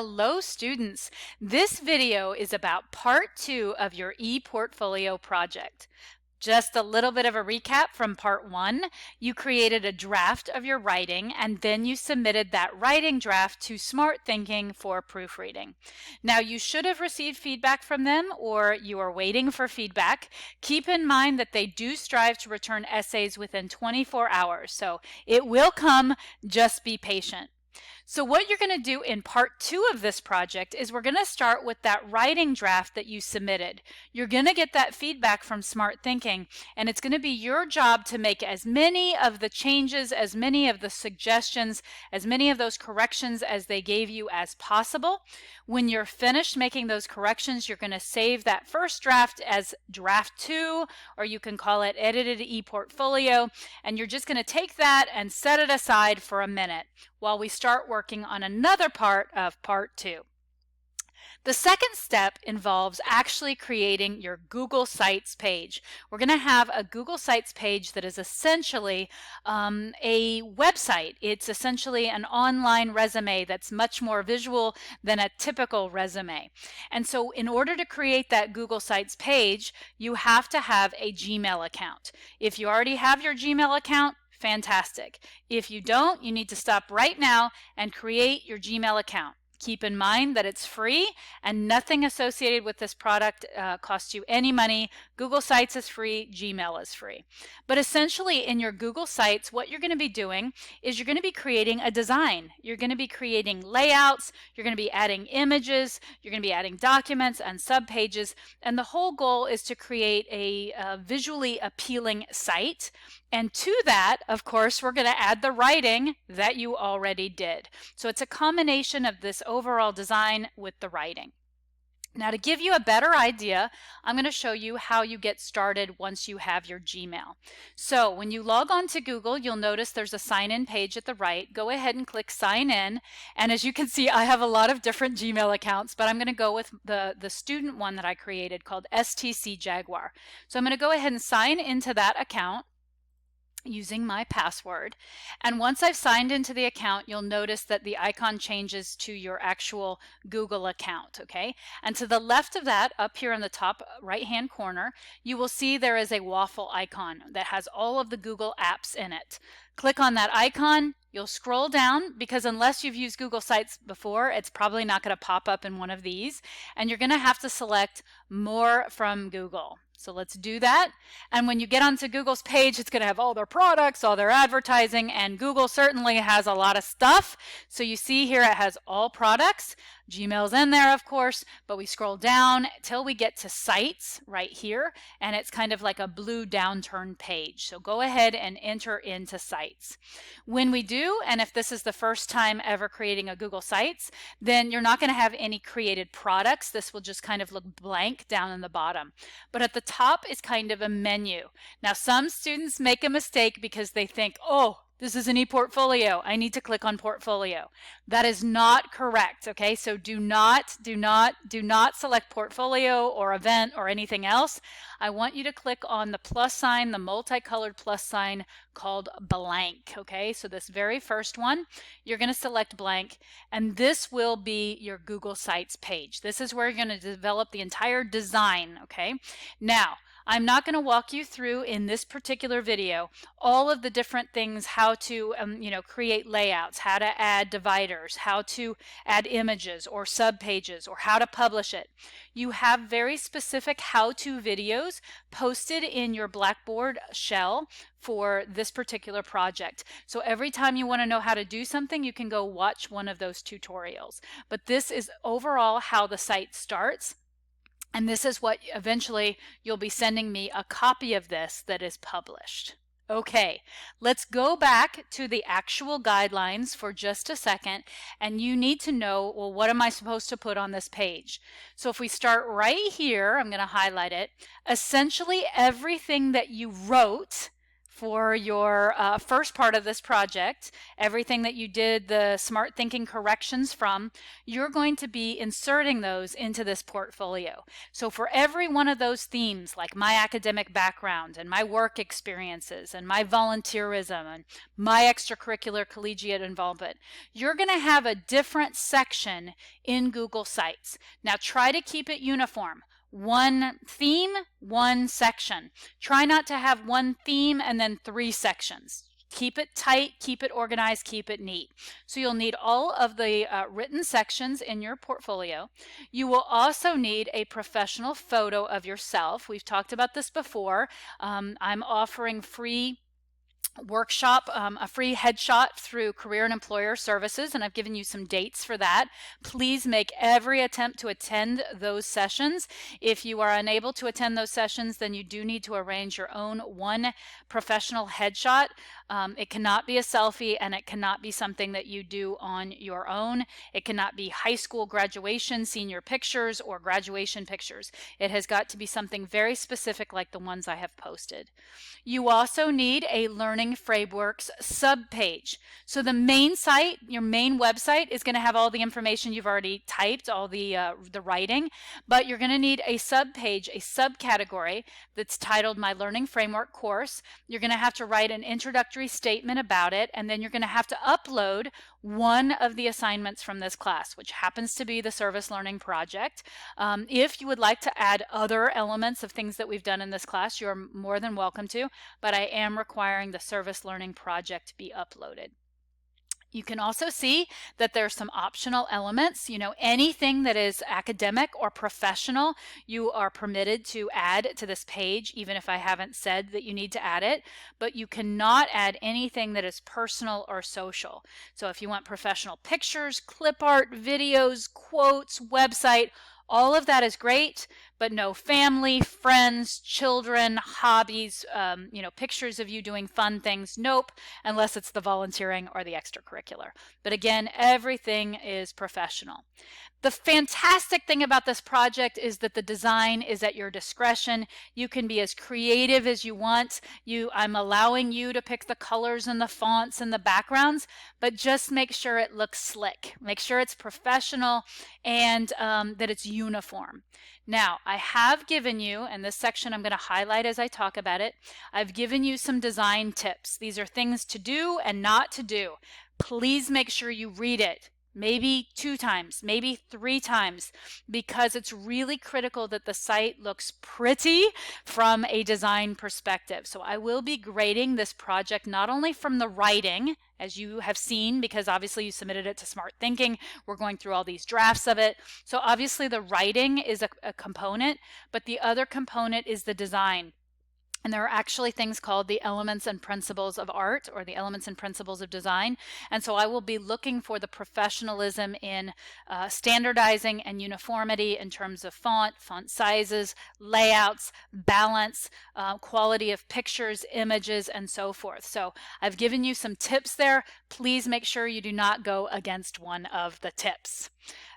Hello students! This video is about part 2 of your ePortfolio project. Just a little bit of a recap from part 1. You created a draft of your writing and then you submitted that writing draft to Smart Thinking for proofreading. Now you should have received feedback from them or you are waiting for feedback. Keep in mind that they do strive to return essays within 24 hours, so it will come, just be patient. So what you're going to do in part 2 of this project is we're going to start with that writing draft that you submitted. You're going to get that feedback from Smart Thinking, and it's going to be your job to make as many of the changes, as many of the suggestions, as many of those corrections as they gave you as possible. When you're finished making those corrections, you're going to save that first draft as draft 2, or you can call it edited ePortfolio, and you're just going to take that and set it aside for a minute while we start working on another part of part 2. The second step involves actually creating your Google Sites page. We're going to have a Google Sites page that is essentially a website. It's essentially an online resume that's much more visual than a typical resume. And so in order to create that Google Sites page, you have to have a Gmail account. If you already have your Gmail account, fantastic. If you don't, you need to stop right now and create your Gmail account. Keep in mind that it's free and nothing associated with this product costs you any money. Google Sites is free, Gmail is free. But essentially in your Google Sites, what you're going to be doing is you're going to be creating a design. You're going to be creating layouts, you're going to be adding images, you're going to be adding documents and subpages, and the whole goal is to create a visually appealing site. And to that, of course, we're going to add the writing that you already did. So it's a combination of this overall design with the writing. Now, to give you a better idea, I'm going to show you how you get started once you have your Gmail. So when you log on to Google, you'll notice there's a sign-in page at the right. Go ahead and click sign in. And as you can see, I have a lot of different Gmail accounts, but I'm going to go with the student one that I created called STC Jaguar. So I'm going to go ahead and sign into that account using my password. And once I've signed into the account, you'll notice that the icon changes to your actual Google account, okay? And to the left of that, up here in the top right-hand corner, you will see there is a waffle icon that has all of the Google apps in it. Click on that icon, you'll scroll down because unless you've used Google Sites before, it's probably not going to pop up in one of these, and you're going to have to select More from Google. So let's do that. And when you get onto Google's page, it's going to have all their products, all their advertising, and Google certainly has a lot of stuff. So you see here it has all products. Gmail's in there, of course, but we scroll down till we get to sites right here, and it's kind of like a blue downturned page. So go ahead and enter into sites. When we do, and if this is the first time ever creating a Google Sites, then you're not going to have any created products. This will just kind of look blank down in the bottom. But at the top is kind of a menu. Now, some students make a mistake because they think, oh, this is an ePortfolio. I need to click on portfolio. That is not correct, okay? So do not select portfolio or event or anything else. I want you to click on the plus sign, the multicolored plus sign called blank, okay? So this very first one, you're going to select blank, and this will be your Google Sites page. This is where you're going to develop the entire design, okay? Now, I'm not going to walk you through in this particular video all of the different things, how to create layouts, how to add dividers, how to add images or subpages, or how to publish it. You have very specific how-to videos posted in your Blackboard shell for this particular project. So every time you want to know how to do something, you can go watch one of those tutorials. But this is overall how the site starts. And this is what eventually you'll be sending me a copy of this that is published. Okay, let's go back to the actual guidelines for just a second, and you need to know, well, what am I supposed to put on this page? So if we start right here, I'm going to highlight it. Essentially everything that you wrote for your first part of this project, everything that you did the smart thinking corrections from, you're going to be inserting those into this portfolio. So for every one of those themes, like my academic background and my work experiences and my volunteerism and my extracurricular collegiate involvement, you're going to have a different section in Google Sites. Now try to keep it uniform. One theme, one section. Try not to have one theme and then 3 sections. Keep it tight, keep it organized, keep it neat. So you'll need all of the written sections in your portfolio. You will also need a professional photo of yourself. We've talked about this before. I'm offering free workshop, a free headshot through Career and Employer Services, and I've given you some dates for that. Please make every attempt to attend those sessions. If you are unable to attend those sessions, then you do need to arrange your own one professional headshot. It cannot be a selfie, and it cannot be something that you do on your own. It cannot be high school graduation, senior pictures, or graduation pictures. It has got to be something very specific like the ones I have posted. You also need a Learning Frameworks subpage. So the main site, your main website, is going to have all the information you've already typed, all the writing, but you're going to need a subpage, a subcategory that's titled My Learning Framework Course. You're going to have to write an introductory statement about it, and then you're going to have to upload one of the assignments from this class, which happens to be the Service Learning Project. If you would like to add other elements of things that we've done in this class, you're more than welcome to, but I am requiring the Service Learning Project be uploaded. You can also see that there's some optional elements. Anything that is academic or professional, you are permitted to add to this page, even if I haven't said that you need to add it, but you cannot add anything that is personal or social. So if you want professional pictures, clip art, videos, quotes, website, all of that is great, but no family, friends, children, hobbies, pictures of you doing fun things. Nope, unless it's the volunteering or the extracurricular. But again, everything is professional. The fantastic thing about this project is that the design is at your discretion. You can be as creative as you want. I'm allowing you to pick the colors and the fonts and the backgrounds, but just make sure it looks slick. Make sure it's professional and that it's uniform. Now, I have given you, and this section I'm going to highlight as I talk about it, I've given you some design tips. These are things to do and not to do. Please make sure you read it. Maybe 2 times, maybe 3 times, because it's really critical that the site looks pretty from a design perspective. So I will be grading this project not only from the writing, as you have seen, because obviously you submitted it to Smart Thinking. We're going through all these drafts of it. So obviously the writing is a component, but the other component is the design. And there are actually things called the elements and principles of art, or the elements and principles of design. And so I will be looking for the professionalism in standardizing and uniformity in terms of font sizes, layouts, balance, quality of pictures, images, and so forth. So I've given you some tips there. Please make sure you do not go against one of the tips.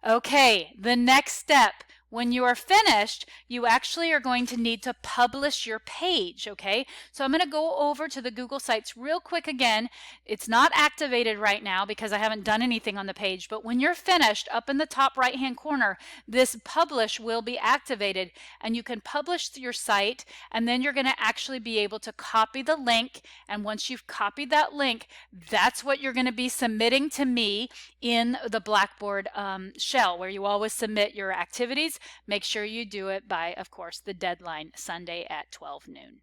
Okay, the next step. When you are finished, you actually are going to need to publish your page, okay? So I'm going to go over to the Google Sites real quick again. It's not activated right now because I haven't done anything on the page, but when you're finished, up in the top right-hand corner, this publish will be activated, and you can publish your site, and then you're going to actually be able to copy the link, and once you've copied that link, that's what you're going to be submitting to me in the Blackboard shell, where you always submit your activities. Make sure you do it by, of course, the deadline, Sunday at 12 noon.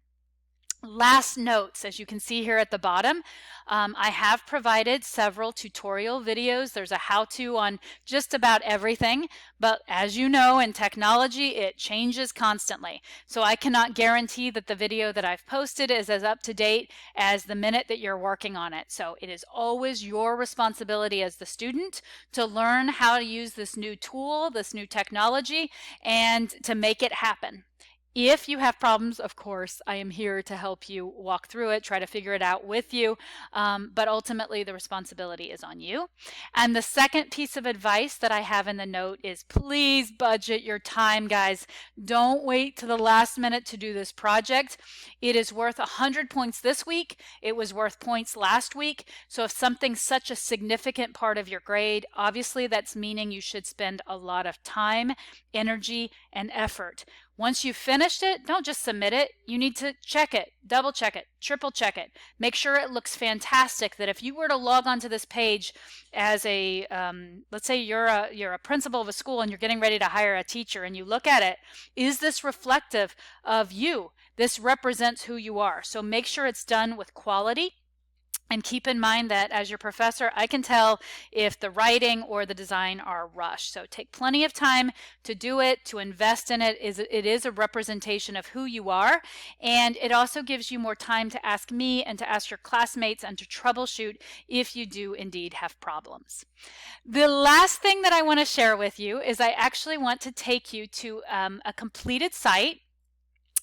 Last notes, as you can see here at the bottom, I have provided several tutorial videos. There's a how-to on just about everything, but as you know, in technology, it changes constantly. So I cannot guarantee that the video that I've posted is as up-to-date as the minute that you're working on it. So it is always your responsibility as the student to learn how to use this new tool, this new technology, and to make it happen. If you have problems, of course, I am here to help you walk through it, try to figure it out with you, but ultimately the responsibility is on you. And the second piece of advice that I have in the note is please budget your time, guys. Don't wait to the last minute to do this project. It is worth 100 points this week. It was worth points last week. So if something's such a significant part of your grade, obviously that's meaning you should spend a lot of time, energy, and effort. Once you've finished it, don't just submit it. You need to check it, double check it, triple check it. Make sure it looks fantastic, that if you were to log onto this page as a, let's say you're a principal of a school and you're getting ready to hire a teacher and you look at it, is this reflective of you? This represents who you are. So make sure it's done with quality. And keep in mind that as your professor, I can tell if the writing or the design are rushed. So take plenty of time to do it, to invest in it. It is a representation of who you are. And it also gives you more time to ask me and to ask your classmates and to troubleshoot if you do indeed have problems. The last thing that I want to share with you is I actually want to take you to a completed site.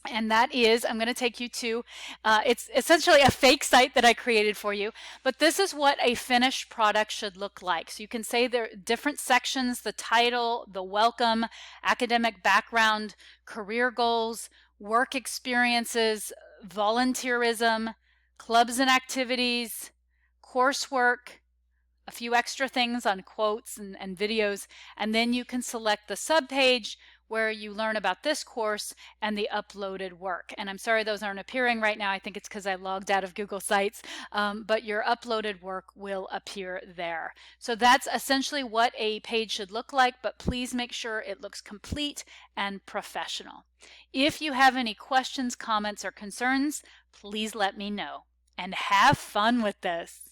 And that is, I'm going to take you to, it's essentially a fake site that I created for you, but this is what a finished product should look like. So you can say there are different sections: the title, the welcome, academic background, career goals, work experiences, volunteerism, clubs and activities, coursework, a few extra things on quotes and videos, and then you can select the subpage where you learn about this course and the uploaded work. And I'm sorry those aren't appearing right now. I think it's because I logged out of Google Sites, but your uploaded work will appear there. So that's essentially what a page should look like, but please make sure it looks complete and professional. If you have any questions, comments, or concerns, please let me know. And have fun with this.